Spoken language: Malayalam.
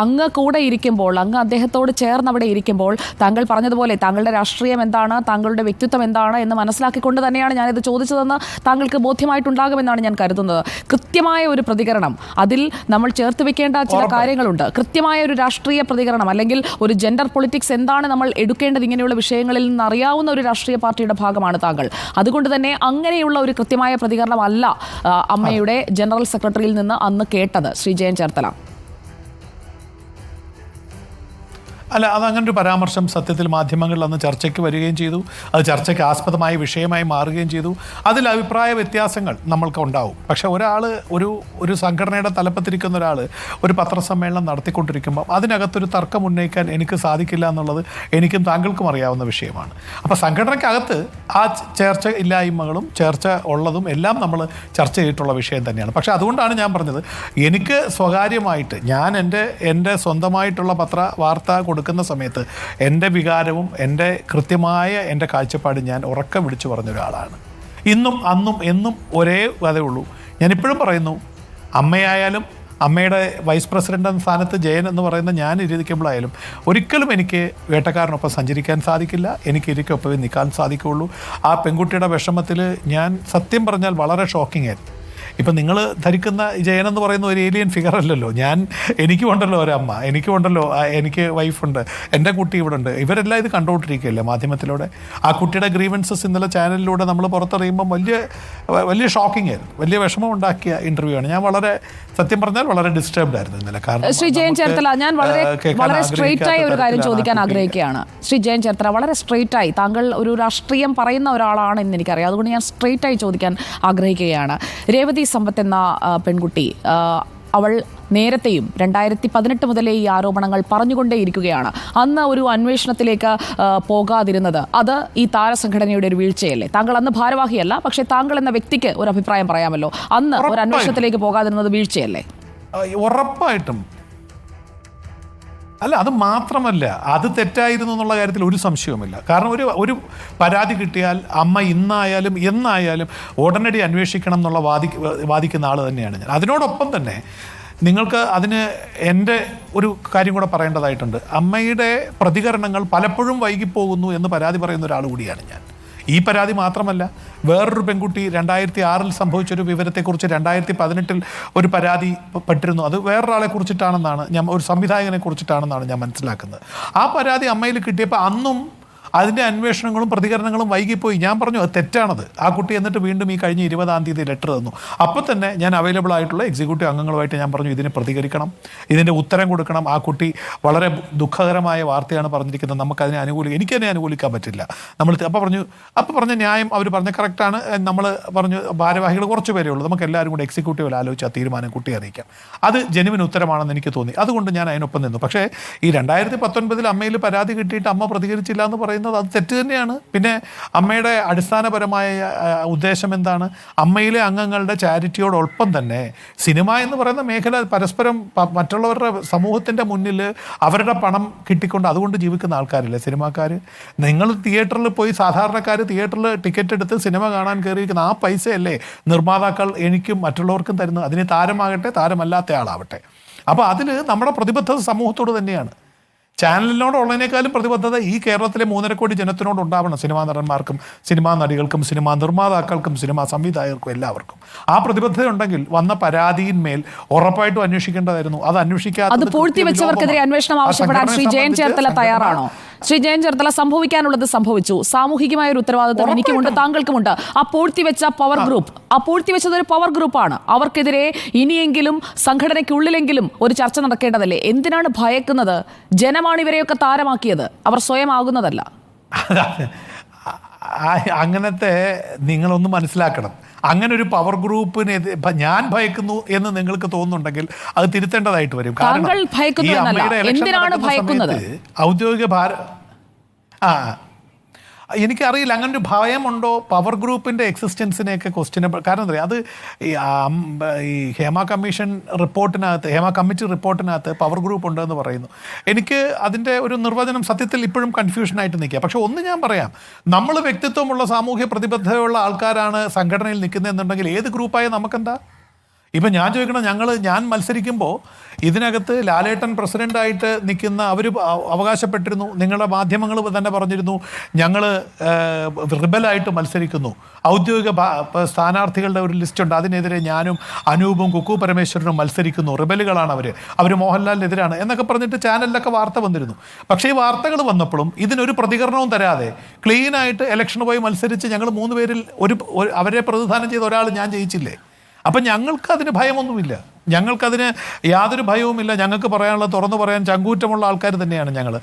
അങ്ങ് കൂടെ ഇരിക്കുമ്പോൾ, അങ്ങ് അദ്ദേഹത്തോട് ചേർന്ന് അവിടെ ഇരിക്കുമ്പോൾ താങ്കൾ പറഞ്ഞതുപോലെ താങ്കളുടെ രാഷ്ട്രീയം എന്താണ്, താങ്കളുടെ വ്യക്തിത്വം എന്താണ് എന്ന് മനസ്സിലാക്കിക്കൊണ്ട് തന്നെയാണ് ഞാനിത് ചോദിച്ചതെന്ന് താങ്കൾക്ക് ബോധ്യമായിട്ടുണ്ടാകുമെന്നാണ് ഞാൻ കരുതുന്നത്. കൃത്യമായ ഒരു പ്രതികരണം, അതിൽ നമ്മൾ ചേർത്ത് വെക്കേണ്ട ചില കാര്യങ്ങളുണ്ട്. കൃത്യമായ ഒരു രാഷ്ട്രീയ പ്രതികരണം, അല്ലെങ്കിൽ ഒരു ജെൻഡർ പൊളിറ്റിക്സ് എന്താണ് നമ്മൾ എടുക്കേണ്ടത് ഇങ്ങനെയുള്ള വിഷയങ്ങളിൽ നിന്ന് അറിയാവുന്ന ഒരു രാഷ്ട്രീയ പാർട്ടിയുടെ ഭാഗമാണ് താങ്കൾ. അതുകൊണ്ട് തന്നെ അങ്ങനെയുള്ള ഒരു കൃത്യമായ പ്രതികരണമല്ല അമ്മയുടെ ജനറൽ സെക്രട്ടറിയിൽ നിന്ന് അന്ന് കേട്ടത് ശ്രീ ജയൻ ചേർത്തല. അല്ല, അതങ്ങനെ ഒരു പരാമർശം സത്യത്തിൽ മാധ്യമങ്ങളിൽ അന്ന് ചർച്ചയ്ക്ക് വരികയും ചെയ്തു. അത് ചർച്ചയ്ക്ക് ആസ്പദമായ വിഷയമായി മാറുകയും ചെയ്തു. അതിൽ അഭിപ്രായ വ്യത്യാസങ്ങൾ നമ്മൾക്ക് ഉണ്ടാവും. പക്ഷെ ഒരു സംഘടനയുടെ തലപ്പത്തിരിക്കുന്ന ഒരാൾ ഒരു പത്രസമ്മേളനം നടത്തിക്കൊണ്ടിരിക്കുമ്പോൾ അതിനകത്തൊരു തർക്കം ഉന്നയിക്കാൻ എനിക്ക് സാധിക്കില്ല എന്നുള്ളത് എനിക്കും താങ്കൾക്കും അറിയാവുന്ന വിഷയമാണ്. അപ്പോൾ സംഘടനയ്ക്കകത്ത് ആ ചേർച്ച ഇല്ലായ്മകളും ചേർച്ച ഉള്ളതും എല്ലാം നമ്മൾ ചർച്ച ചെയ്തിട്ടുള്ള വിഷയം തന്നെയാണ്. പക്ഷേ അതുകൊണ്ടാണ് ഞാൻ പറഞ്ഞത്, എനിക്ക് സ്വകാര്യമായിട്ട് ഞാൻ എൻ്റെ സ്വന്തമായിട്ടുള്ള വാർത്ത കൊടുക്കുന്ന സമയത്ത് എൻ്റെ വികാരവും എൻ്റെ കൃത്യമായ എൻ്റെ കാഴ്ചപ്പാടും ഞാൻ ഉറക്കം വിളിച്ചു പറഞ്ഞ ഒരാളാണ്. ഇന്നും അന്നും എന്നും ഒരേ കഥയുള്ളൂ. ഞാനിപ്പോഴും പറയുന്നു, അമ്മയായാലും അമ്മയുടെ വൈസ് പ്രസിഡൻ്റ് എന്ന സ്ഥാനത്ത് ജയൻ എന്ന് പറയുന്ന ഞാൻ ഇരിക്കുമ്പോഴായാലും ഒരിക്കലും എനിക്ക് വേട്ടക്കാരനൊപ്പം സഞ്ചരിക്കാൻ സാധിക്കില്ല. എനിക്ക് ഇരിക്കൊപ്പമേ നിൽക്കാൻ സാധിക്കുകയുള്ളൂ. ആ പെൺകുട്ടിയുടെ വിഷമത്തിൽ ഞാൻ സത്യം പറഞ്ഞാൽ വളരെ ഷോക്കിംഗ് ആയിരുന്നു. ഇപ്പം നിങ്ങൾ ധരിക്കുന്ന ജയൻ എന്ന് പറയുന്ന ഒരു ഏലിയൻ ഫിഗർ അല്ലല്ലോ. എനിക്കും ഉണ്ടല്ലോ ഒരമ്മ, എനിക്കും ഉണ്ടല്ലോ, എനിക്ക് വൈഫുണ്ട്, എൻ്റെ കുട്ടി ഇവിടെ ഉണ്ട്. ഇവരെല്ലാം ഇത് കണ്ടുകൊണ്ടിരിക്കുകയല്ലേ മാധ്യമത്തിലൂടെ. ആ കുട്ടിയുടെ ഗ്രീവൻസസ് ഇന്നലെ ചാനലിലൂടെ നമ്മൾ പുറത്തറിയുമ്പം വലിയ ഷോക്കിംഗ് ആയിരുന്നു, വലിയ വിഷമം ഉണ്ടാക്കിയ ഇൻ്റർവ്യൂ ആണ്. ഞാൻ സത്യം പറഞ്ഞാൽ വളരെ ഡിസ്റ്റർബ്ഡ് ആയിരുന്നു ഇന്നലെ. കാരണം ശ്രീ ജയൻ ചേർത്തല, ഞാൻ വളരെ സ്ട്രെയിറ്റ് ആയി ഒരു കാര്യം ചോദിക്കാൻ ആഗ്രഹിക്കുകയാണ്. ശ്രീ ജയൻ ചേർത്തല, വളരെ സ്ട്രെയിറ്റ് ആയി, താങ്കൾ ഒരു രാഷ്ട്രീയം പറയുന്ന ഒരാളാണെന്ന് എനിക്കറിയാം, അതുകൊണ്ട് ഞാൻ സ്ട്രെയിറ്റ് ആയി ചോദിക്കാൻ ആഗ്രഹിക്കുകയാണ്. രേവതി സമ്പത്ത് എന്ന പെൺകുട്ടി, അവൾ നേരത്തെയും 2018 മുതലേ ഈ ആരോപണങ്ങൾ പറഞ്ഞുകൊണ്ടേയിരിക്കുകയാണ്. അന്ന് ഒരു അന്വേഷണത്തിലേക്ക് പോകാതിരുന്നത് അത് ഈ താരസംഘടനയുടെ ഒരു വീഴ്ചയല്ലേ? താങ്കൾ അന്ന് ഭാരവാഹിയല്ല, പക്ഷേ താങ്കൾ എന്ന വ്യക്തിക്ക് ഒരു അഭിപ്രായം പറയാമല്ലോ. അന്ന് ഒരു അന്വേഷണത്തിലേക്ക് പോകാതിരുന്നത് വീഴ്ചയല്ലേ? ഉറപ്പായിട്ടും. അല്ല, അത് മാത്രമല്ല, അത് തെറ്റായിരുന്നു എന്നുള്ള കാര്യത്തിൽ ഒരു സംശയവുമില്ല. കാരണം ഒരു പരാതി കിട്ടിയാൽ അമ്മ ഇന്നായാലും എന്നായാലും ഉടനടി അന്വേഷിക്കണം എന്നുള്ള വാദിക്കുന്ന ആൾ തന്നെയാണ് ഞാൻ. അതിനോടൊപ്പം തന്നെ നിങ്ങൾക്ക് അതിന് എൻ്റെ ഒരു കാര്യം കൂടെ പറയേണ്ടതായിട്ടുണ്ട്. അമ്മയുടെ പ്രതികരണങ്ങൾ പലപ്പോഴും വൈകിപ്പോകുന്നു എന്ന് പരാതി പറയുന്ന ഒരാൾ കൂടിയാണ് ഞാൻ. ഈ പരാതി മാത്രമല്ല, വേറൊരു പെൺകുട്ടി 2006 സംഭവിച്ചൊരു വിവരത്തെക്കുറിച്ച് 2018 ഒരു പരാതി പെട്ടിരുന്നു. അത് വേറൊരാളെ കുറിച്ചിട്ടാണെന്നാണ് ഒരു സംവിധായകനെ കുറിച്ചിട്ടാണെന്നാണ് ഞാൻ മനസ്സിലാക്കുന്നത്. ആ പരാതി അമ്മയിൽ കിട്ടിയപ്പോൾ അന്നും അതിൻ്റെ അന്വേഷണങ്ങളും പ്രതികരണങ്ങളും വൈകിപ്പോയി. ഞാൻ പറഞ്ഞു അത് തെറ്റാണത്. ആ കുട്ടി എന്നിട്ട് വീണ്ടും ഈ കഴിഞ്ഞ 20-ാം തീയതി ലെറ്റർ തന്നു. അപ്പോൾ തന്നെ ഞാൻ അവൈലബിൾ ആയിട്ടുള്ള എക്സിക്യൂട്ടീവ് അംഗങ്ങളുമായിട്ട് ഞാൻ പറഞ്ഞു, ഇതിന് പ്രതികരിക്കണം, ഇതിൻ്റെ ഉത്തരം കൊടുക്കണം. ആ കുട്ടി വളരെ ദുഃഖകരമായ വാർത്തയാണ് പറഞ്ഞിരിക്കുന്നത്, നമുക്കതിനെ എനിക്കതിനെ അനുകൂലിക്കാൻ പറ്റില്ല. അപ്പോൾ പറഞ്ഞ ന്യായം അവർ പറഞ്ഞ കറക്റ്റാണ്. നമ്മൾ പറഞ്ഞു ഭാരവാഹികൾ കുറച്ച് പേരേ ഉള്ളൂ, നമുക്ക് എല്ലാവരും കൂടെ എക്സിക്യൂട്ടീവിൽ ആലോചിച്ച് ആ തീരുമാനം കുട്ടിയെ അറിയിക്കാം. അത് ജെനുവിൻ ഉത്തരമാണെന്ന് എനിക്ക് തോന്നി. അതുകൊണ്ട് ഞാൻ അതിനൊപ്പം നിന്നു. പക്ഷേ ഈ 2019 അമ്മയിൽ പരാതി കിട്ടിയിട്ട് അമ്മ പ്രതികരിച്ചില്ല എന്ന് പറയുന്നത് അത് തെറ്റ് തന്നെയാണ്. പിന്നെ അമ്മയുടെ അടിസ്ഥാനപരമായ ഉദ്ദേശം എന്താണ്? അമ്മയിലെ അംഗങ്ങളുടെ ചാരിറ്റിയോടൊപ്പം തന്നെ സിനിമ എന്ന് പറയുന്ന മേഖല പരസ്പരം മറ്റുള്ളവരുടെ സമൂഹത്തിൻ്റെ മുന്നിൽ അവരുടെ പണം കിട്ടിക്കൊണ്ട് അതുകൊണ്ട് ജീവിക്കുന്ന ആൾക്കാരില്ലേ സിനിമാക്കാർ. നിങ്ങൾ തിയേറ്ററിൽ പോയി, സാധാരണക്കാർ തിയേറ്ററിൽ ടിക്കറ്റ് എടുത്ത് സിനിമ കാണാൻ കയറിയിരിക്കുന്ന ആ പൈസയല്ലേ നിർമ്മാതാക്കൾ എനിക്കും മറ്റുള്ളവർക്കും തരുന്നത്. അതിന് താരമാകട്ടെ താരമല്ലാത്ത ആളാവട്ടെ. അപ്പോൾ അതിൽ നമ്മുടെ പ്രതിബദ്ധത സമൂഹത്തോട് തന്നെയാണ്. ചാനലിനോടുള്ളതിനേക്കാളും പ്രതിബദ്ധത ഈ കേരളത്തിലെ 3.5 കോടി ജനത്തിനോട് ഉണ്ടാവണം. സിനിമാ നടന്മാർക്കും സിനിമാ നടികൾക്കും സിനിമാ നിർമ്മാതാക്കൾക്കും സിനിമാ സംവിധായകർക്കും എല്ലാവർക്കും ആ പ്രതിബദ്ധത ഉണ്ടെങ്കിൽ വന്ന പരാതിയിന്മേൽ ഉറപ്പായിട്ടും അന്വേഷിക്കേണ്ടതായിരുന്നു. അത് അന്വേഷിക്കാതെ പൂഴ്ത്തിവെച്ചവർക്കെതിരെ അന്വേഷണം ആവശ്യപ്പെടാൻ ശ്രീ ജയൻ ചേർത്തല തയ്യാറാണോ? ശ്രീ ജയൻ ചേർത്തല, സംഭവിക്കാനുള്ളത് സംഭവിച്ചു. സാമൂഹികമായ ഒരു ഉത്തരവാദിത്വം എനിക്കുമുണ്ട്, താങ്കൾക്കുമുണ്ട്. ആ പൂഴ്ത്തിവെച്ച പവർ ഗ്രൂപ്പ്, ആ പൂഴ്ത്തിവെച്ചത് ഒരു പവർ ഗ്രൂപ്പാണ്. അവർക്കെതിരെ ഇനിയെങ്കിലും സംഘടനയ്ക്കുള്ളിലെങ്കിലും ഒരു ചർച്ച നടക്കേണ്ടതല്ലേ? എന്തിനാണ് ഭയക്കുന്നത്? ജനമാണ് ഇവരെയൊക്കെ താരമാക്കിയത്, അവർ സ്വയം ആകുന്നതല്ല. അങ്ങനത്തെ നിങ്ങളൊന്ന് മനസ്സിലാക്കണം. അങ്ങനെ ഒരു പവർ ഗ്രൂപ്പിനെ ഞാൻ ഭയക്കുന്നു എന്ന് നിങ്ങൾക്ക് തോന്നുന്നുണ്ടെങ്കിൽ അത് തിരുത്തേണ്ടതായിട്ട് വരും. കാരണം ഈ അമ്മയുടെ ഇലക്ഷൻ നടക്കുന്ന സമയത്ത് ഔദ്യോഗിക എനിക്കറിയില്ല അങ്ങനെ ഒരു ഭയമുണ്ടോ പവർ ഗ്രൂപ്പിൻ്റെ എക്സിസ്റ്റൻസിനെയൊക്കെ ക്വസ്റ്റ്യനബിൾ. കാരണം എന്താ പറയുക, അത് ഈ ഹേമ കമ്മിറ്റി റിപ്പോർട്ടിനകത്ത് പവർ ഗ്രൂപ്പ് ഉണ്ടെന്ന് പറയുന്നു. എനിക്ക് അതിൻ്റെ ഒരു നിർവചനം സത്യത്തിൽ ഇപ്പോഴും കൺഫ്യൂഷനായിട്ട് നിൽക്കുക. പക്ഷേ ഒന്ന് ഞാൻ പറയാം, നമ്മൾ വ്യക്തിത്വമുള്ള സാമൂഹ്യ പ്രതിബദ്ധതയുള്ള ആൾക്കാരാണ് സംഘടനയിൽ നിൽക്കുന്നതെന്നുണ്ടെങ്കിൽ ഏത് ഗ്രൂപ്പായ നമുക്കെന്താ? ഇപ്പം ഞാൻ ചോദിക്കണം, ഞാൻ മത്സരിക്കുമ്പോൾ ഇതിനകത്ത് ലാലേട്ടൻ പ്രസിഡൻ്റായിട്ട് നിൽക്കുന്ന അവർ അവകാശപ്പെട്ടിരുന്നു, നിങ്ങളുടെ മാധ്യമങ്ങൾ തന്നെ പറഞ്ഞിരുന്നു, ഞങ്ങൾ റിബലായിട്ട് മത്സരിക്കുന്നു, ഔദ്യോഗിക സ്ഥാനാർത്ഥികളുടെ ഒരു ലിസ്റ്റുണ്ട്, അതിനെതിരെ ഞാനും അനൂപും കുക്കു പരമേശ്വരനും മത്സരിക്കുന്നു, റിബലുകളാണ് അവർ മോഹൻലാലിനെതിരാണ് എന്നൊക്കെ പറഞ്ഞിട്ട് ചാനലിലൊക്കെ വാർത്ത വന്നിരുന്നു. പക്ഷേ ഈ വാർത്തകൾ വന്നപ്പോഴും ഇതിനൊരു പ്രതികരണവും തരാതെ ക്ലീനായിട്ട് ഇലക്ഷന് പോയി മത്സരിച്ച് ഞങ്ങൾ 3 പേരിൽ അവരെ പ്രതിദാനം ചെയ്ത ഒരാൾ ഞാൻ ജയിച്ചില്ലേ? അപ്പം ഞങ്ങൾക്കതിന് ഭയമൊന്നുമില്ല, ഞങ്ങൾക്കതിന് യാതൊരു ഭയവുമില്ല. ഞങ്ങൾക്ക് പറയാനുള്ളത് തുറന്നു പറയാൻ ചങ്കൂറ്റമുള്ള ആൾക്കാർ തന്നെയാണ് ഞങ്ങൾ.